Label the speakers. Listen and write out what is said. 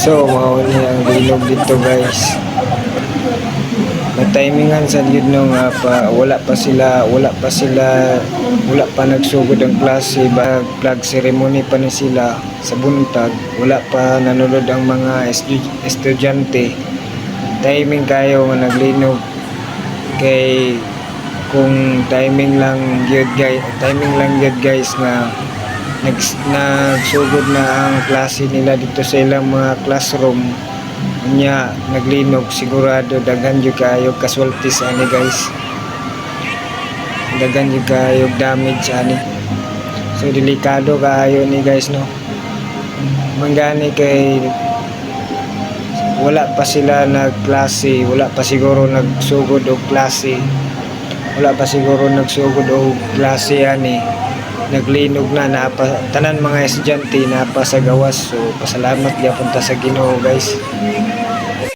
Speaker 1: So, mao ni ang bilog dito guys. Natimingan sa yun no nga pa wala pa nagsugod ang klase ba flag ceremony pa ni sila sa buntag, wala pa nanonood ang mga estudyante. Timing kayo nga naglinog kay kung timing lang gyud guys na nagsugod na ang klase nila dito sa ilang mga classroom nya naglinog, sigurado daghan jud kayo casualties ani guys, daghan jud kayo damage ani. So delikado kaayo ni guys no, manggani kay wala pa sila nagklase, wala pa siguro nagsugod og klase ani, naglinog na tanan mga estudyante napa sa gawas. So pasalamat gyapon ta sa Ginoo guys.